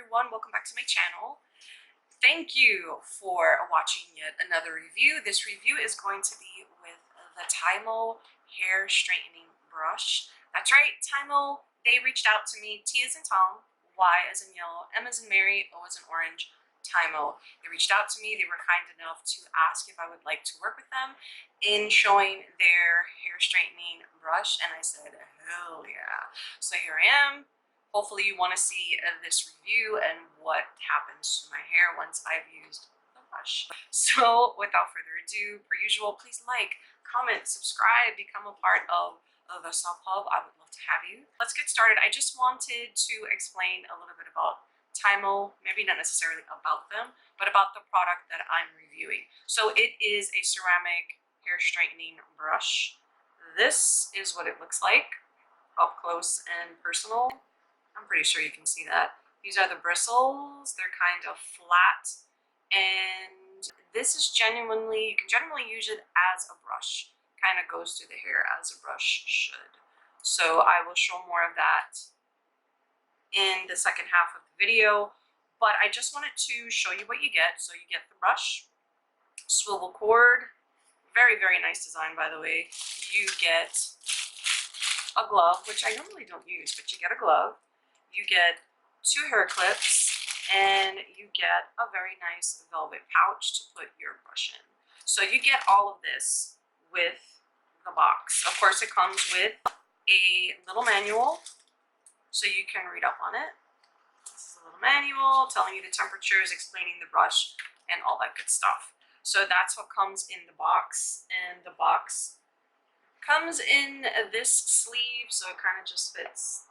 everyone, welcome back to my channel. Thank you for watching yet another review. This review is going to be with the TYMO hair straightening brush. That's right, TYMO, they reached out to me, T as in Tom, Y as in yellow, M as in Mary, O as in orange, TYMO. They reached out to me, they were kind enough to ask if I would like to work with them in showing their hair straightening brush, and I said, hell yeah. So here I am. Hopefully you want to see this review and what happens to my hair once I've used the brush. So without further ado, per usual, please like, comment, subscribe, become a part of the sub hub. I would love to have you. Let's get started. I just wanted to explain a little bit about TYMO, maybe not necessarily about them, but about the product that I'm reviewing. So it is a ceramic hair straightening brush. This is what it looks like up close and personal. I'm pretty sure you can see that. These are the bristles. They're kind of flat, and this is genuinely, you can generally use it as a brush. Kind of goes through the hair as a brush should. So I will show more of that in the second half of the video, but I just wanted to show you what you get. So you get the brush, swivel cord, very, very nice design, by the way. You get a glove, which I normally don't use, but you get a glove. You get 2 hair clips, and you get a very nice velvet pouch to put your brush in. So you get all of this with the box. Of course, it comes with a little manual, so you can read up on it. This is a little manual telling you the temperatures, explaining the brush, and all that good stuff. So that's what comes in the box, and the box comes in this sleeve, so it kind of just fits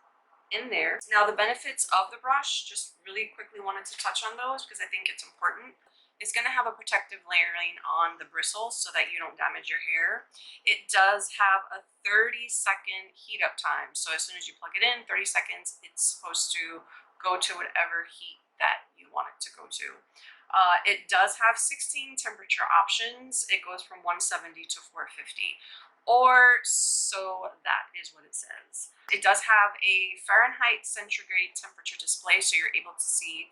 in there. Now the benefits of the brush, just really quickly wanted to touch on those because I think it's important. It's going to have a protective layering on the bristles so that you don't damage your hair. It does have a 30-second heat up time. So as soon as you plug it in, 30 seconds, it's supposed to go to whatever heat that you want it to go to. It does have 16 temperature options. It goes from 170 to 450. Or so that is what it says. It does have a Fahrenheit centigrade temperature display, so you're able to see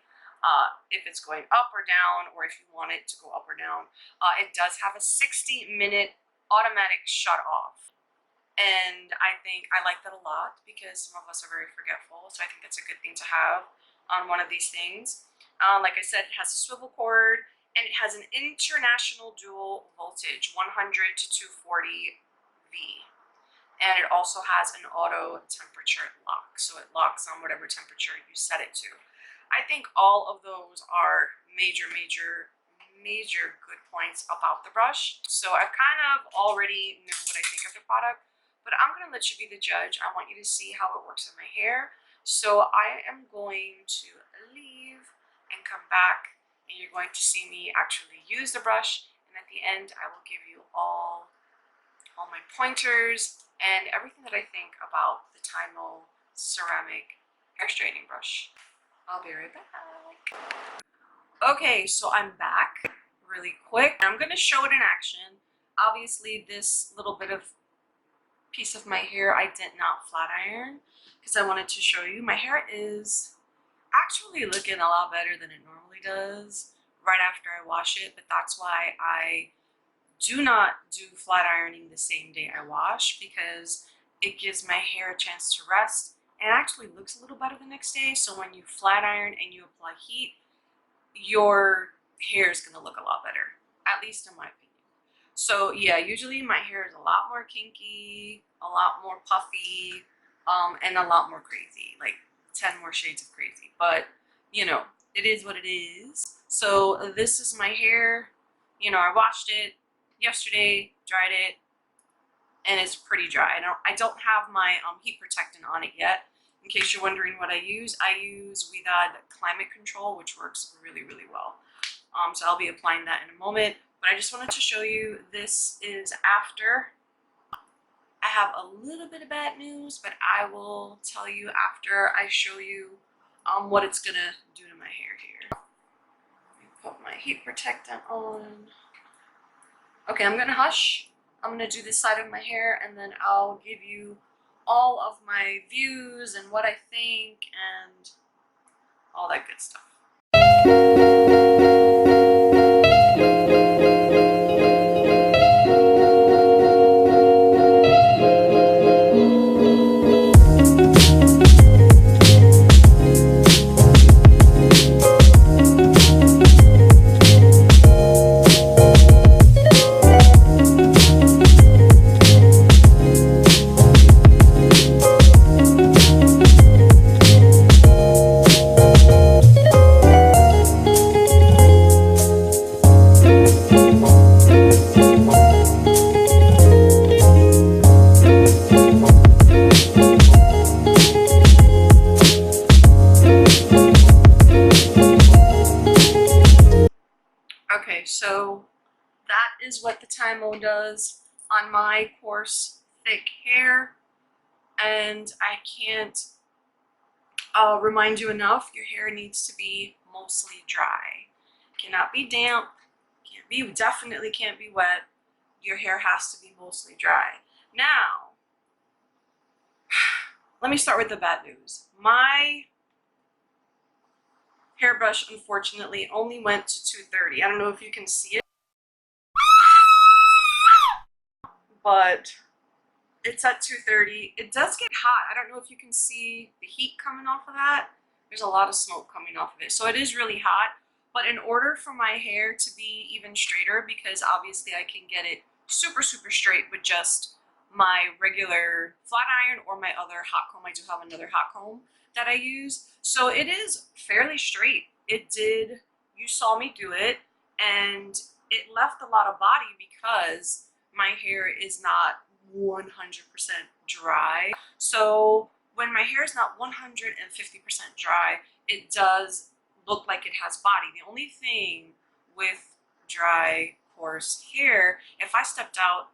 if it's going up or down, or if you want it to go up or down. It does have a 60-minute automatic shut off. And I think I like that a lot because some of us are very forgetful, so I think that's a good thing to have on one of these things. Like I said, it has a swivel cord, and it has an international dual voltage, 100 to 240 V. And it also has an auto temperature lock, so it locks on whatever temperature you set it to. I think all of those are major good points about the brush. So I kind of already know what I think of the product, but I'm going to let you be the judge. I want you to see how it works in my hair. So I am going to leave and come back, and you're going to see me actually use the brush, and at the end I will give you all my pointers and everything that I think about the TYMO ceramic hair straightening brush. I'll be right back. Okay, so I'm back really quick. I'm going to show it in action. Obviously, this little bit of piece of my hair I did not flat iron because I wanted to show you. My hair is actually looking a lot better than it normally does right after I wash it, but that's why I do not do flat ironing the same day I wash, because it gives my hair a chance to rest and it actually looks a little better the next day. So when you flat iron and you apply heat, your hair is going to look a lot better, at least in my opinion. So yeah, usually my hair is a lot more kinky, a lot more puffy, and a lot more crazy, like 10 more shades of crazy. But you know, it is what it is. So this is my hair. You know, I washed it yesterday, dried it, and it's pretty dry. I don't have my heat protectant on it yet. In case you're wondering what I use Widad Climate Control, which works really well. So I'll be applying that in a moment, but I just wanted to show you this is after. I have a little bit of bad news, but I will tell you after I show you what it's gonna do to my hair here. Let me put my heat protectant on. Okay, I'm gonna hush. I'm gonna do this side of my hair, and then I'll give you all of my views and what I think and all that good stuff. Okay, so that is what the TYMO does on my coarse, thick hair. And I can't remind you enough, your hair needs to be mostly dry. Cannot be damp, definitely can't be wet. Your hair has to be mostly dry. Now, let me start with the bad news. My hairbrush, unfortunately, only went to 230. I don't know if you can see it, but it's at 230. It does get hot. I don't know if you can see the heat coming off of that. There's a lot of smoke coming off of it. So it is really hot. But in order for my hair to be even straighter, because obviously I can get it super, super straight with just my regular flat iron or my other hot comb. I do have another hot comb that I use. So it is fairly straight. It did, you saw me do it, and it left a lot of body because my hair is not 100% dry. So when my hair is not 150% dry, it does look like it has body. The only thing with dry, coarse hair, if I stepped out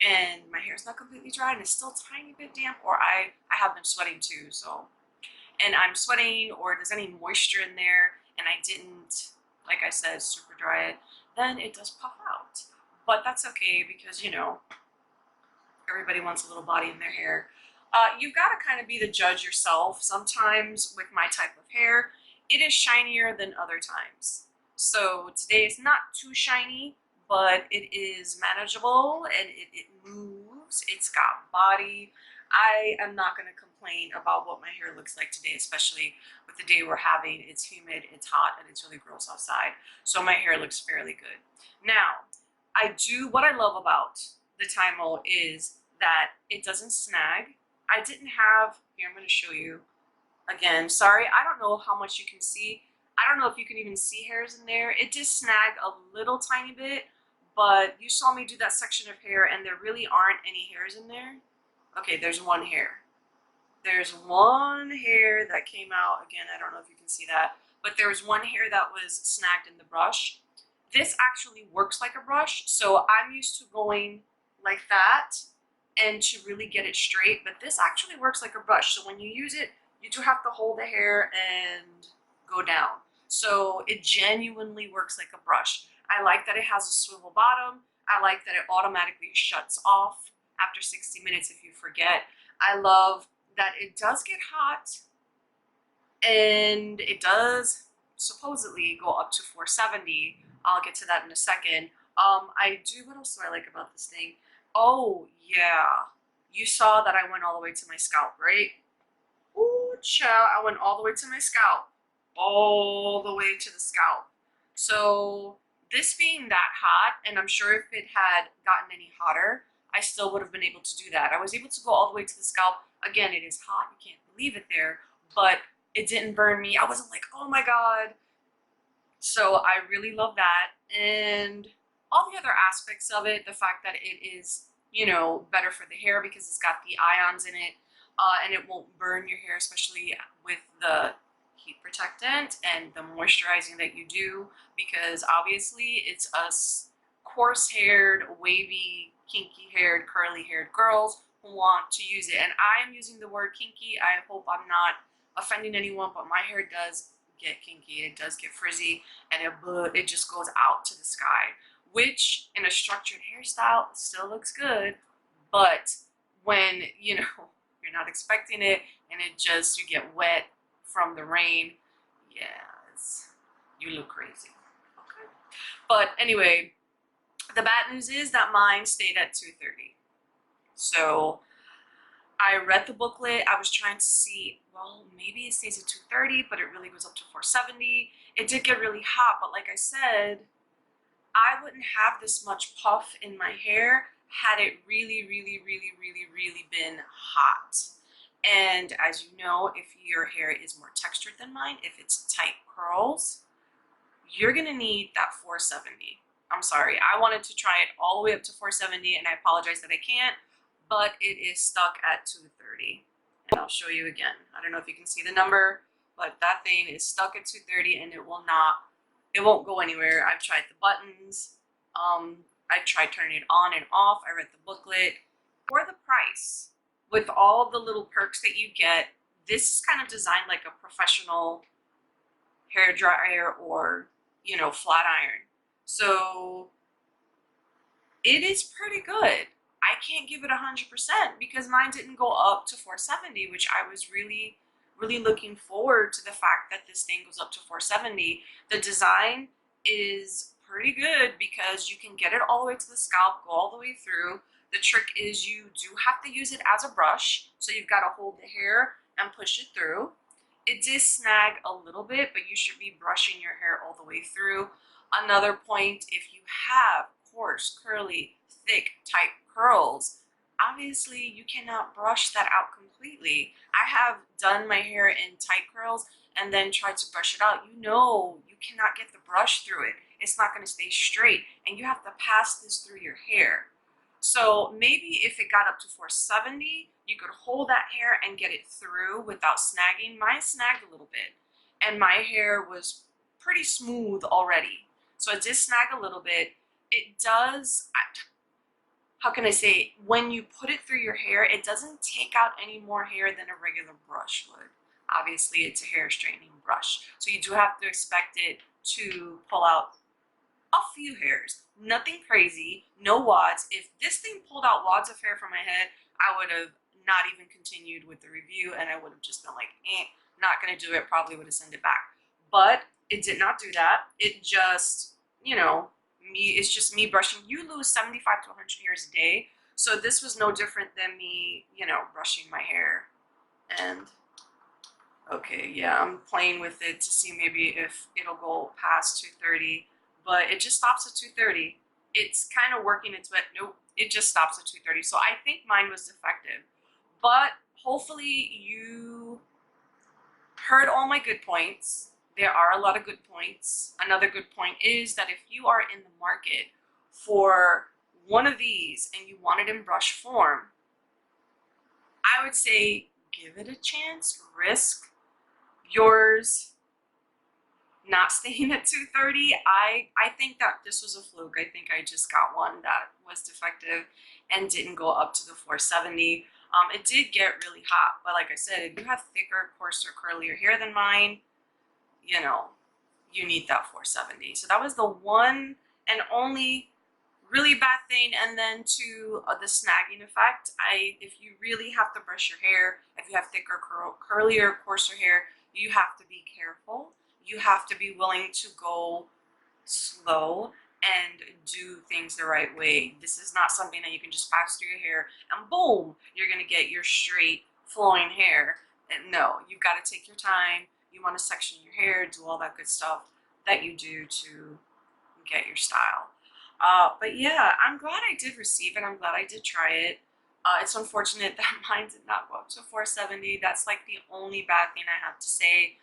and my hair is not completely dry and it's still a tiny bit damp, or I have been sweating too, so, and I'm sweating or there's any moisture in there and I didn't, like I said, super dry it, then it does puff out. But that's okay because, you know, everybody wants a little body in their hair. You've got to kind of be the judge yourself. Sometimes with my type of hair, it is shinier than other times. So today it's not too shiny, but it is manageable and it moves. It's got body. I am not going to complain about what my hair looks like today, especially with the day we're having. It's humid, it's hot, and it's really gross outside. So my hair looks fairly good. Now, what I love about the TYMO is that it doesn't snag. I didn't have, here I'm going to show you again, sorry, I don't know how much you can see. I don't know if you can even see hairs in there. It did snag a little tiny bit, but you saw me do that section of hair and there really aren't any hairs in there. Okay, there's one hair. There's one hair that came out. Again, I don't know if you can see that, but there was one hair that was snagged in the brush. This actually works like a brush, so I'm used to going like that and to really get it straight, but this actually works like a brush. So when you use it, you do have to hold the hair and go down. So it genuinely works like a brush. I like that it has a swivel bottom. I like that it automatically shuts off after 60 minutes if you forget. I love that it does get hot and it does supposedly go up to 470. I'll get to that in a second. What else do I like about this thing? Oh, yeah. You saw that I went all the way to my scalp, right? Ooh, child, I went all the way to my scalp. All the way to the scalp. So, this being that hot, and I'm sure if it had gotten any hotter, I still would have been able to do that. I was able to go all the way to the scalp. Again, it is hot. You can't leave it there. But it didn't burn me. I wasn't like, oh my God. So, I really love that. And all the other aspects of it, the fact that it is, you know, better for the hair because it's got the ions in it, and it won't burn your hair, especially with the heat protectant and the moisturizing that you do, because obviously it's us coarse-haired, wavy, kinky-haired, curly-haired girls who want to use it. And I am using the word kinky. I hope I'm not offending anyone, but my hair does get kinky. It does get frizzy, and it just goes out to the sky, which in a structured hairstyle still looks good, but when, you know, you're not expecting it and you get wet from the rain, Yes, you look crazy. Okay. But anyway, the bad news is that mine stayed at 230. So I read the booklet. I was trying to see, well, maybe it stays at 230, but it really goes up to 470. It did get really hot, but like I said, I wouldn't have this much puff in my hair had it really, really, really, really, really been hot. And as you know, if your hair is more textured than mine, if it's tight curls, you're gonna need that 470. I'm sorry, I wanted to try it all the way up to 470 and I apologize that I can't, but it is stuck at 230. And I'll show you again. I don't know if you can see the number, but that thing is stuck at 230 and it won't go anywhere. I've tried the buttons, I tried turning it on and off, I read the booklet. For the price, with all the little perks that you get, this is kind of designed like a professional hair dryer or, you know, flat iron. So it is pretty good. I can't give it 100% because mine didn't go up to 470, which I was really, really looking forward to the fact that this thing goes up to 470. The design is pretty good because you can get it all the way to the scalp, go all the way through. The trick is you do have to use it as a brush, so you've got to hold the hair and push it through. It did snag a little bit, but you should be brushing your hair all the way through. Another point, if you have coarse, curly, thick, tight curls, obviously you cannot brush that out completely. I have done my hair in tight curls and then tried to brush it out. You know, you cannot get the brush through it. It's not going to stay straight, and you have to pass this through your hair. So maybe if it got up to 470, you could hold that hair and get it through without snagging. Mine snagged a little bit, and my hair was pretty smooth already. So it did snag a little bit. It does, how can I say, when you put it through your hair, it doesn't take out any more hair than a regular brush would. Obviously, it's a hair straightening brush, so you do have to expect it to pull out a few hairs. Nothing crazy, no wads. If this thing pulled out wads of hair from my head, I would have not even continued with the review and I would have just been like, not gonna do it, probably would have sent it back. But it did not do that. It just, you know, it's just me brushing. You lose 75 to 100 hairs a day. So this was no different than me, you know, brushing my hair. And okay, yeah, I'm playing with it to see maybe if it'll go past 230, but it just stops at 230. It's kind of working its way. Nope, it just stops at 230. So I think mine was defective, but hopefully you heard all my good points. There are a lot of good points. Another good point is that if you are in the market for one of these and you want it in brush form, I would say give it a chance, risk yours not staying at 230. I think that this was a fluke. I think I just got one that was defective and didn't go up to the 470. It did get really hot, but like I said, if you have thicker, coarser, curlier hair than mine, you know, you need that 470. So that was the one and only really bad thing. And then to the snagging effect, if you really have to brush your hair, if you have thicker, curlier, coarser hair, you have to be careful. You have to be willing to go slow and do things the right way. This is not something that you can just pass through your hair and boom, you're gonna get your straight flowing hair. And no, you've got to take your time. You want to section your hair, do all that good stuff that you do to get your style. But yeah, I'm glad I did receive it. I'm glad I did try it. It's unfortunate that mine did not go up to 470. That's like the only bad thing I have to say.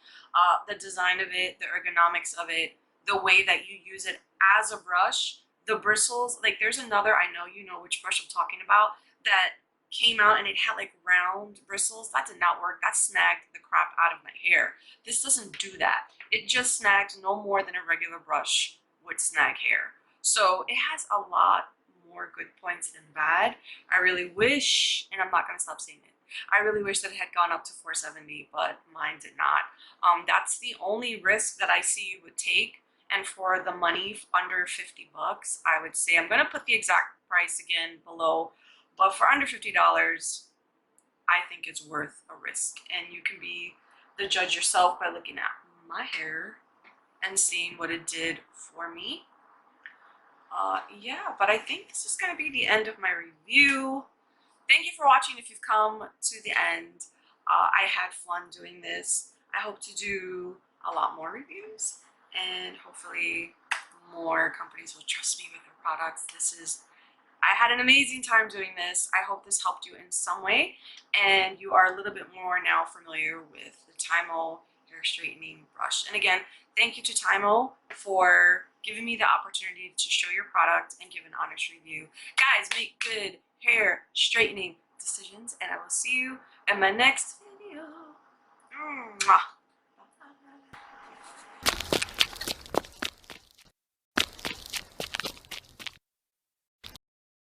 The design of it, the ergonomics of it, the way that you use it as a brush, the bristles, like there's another, I know you know which brush I'm talking about, that came out and it had like round bristles. That did not work. That snagged the crap out of my hair. This doesn't do that. It just snags no more than a regular brush would snag hair. So it has a lot more good points than bad. I really wish, and I'm not going to stop saying it, I really wish that it had gone up to 470, but mine did not. That's the only risk that I see you would take. And for the money under 50 bucks, I would say, I'm going to put the exact price again below, but for under $50, I think it's worth a risk. And you can be the judge yourself by looking at my hair and seeing what it did for me. Yeah, but I think this is going to be the end of my review. Thank you for watching if you've come to the end. I had fun doing this. I hope to do a lot more reviews, and hopefully more companies will trust me with their products. I had an amazing time doing this. I hope this helped you in some way, and you are a little bit more now familiar with the TYMO hair straightening brush. And again, thank you to TYMO for giving me the opportunity to show your product and give an honest review. Guys, make good hair straightening decisions, and I will see you in my next video. Mwah.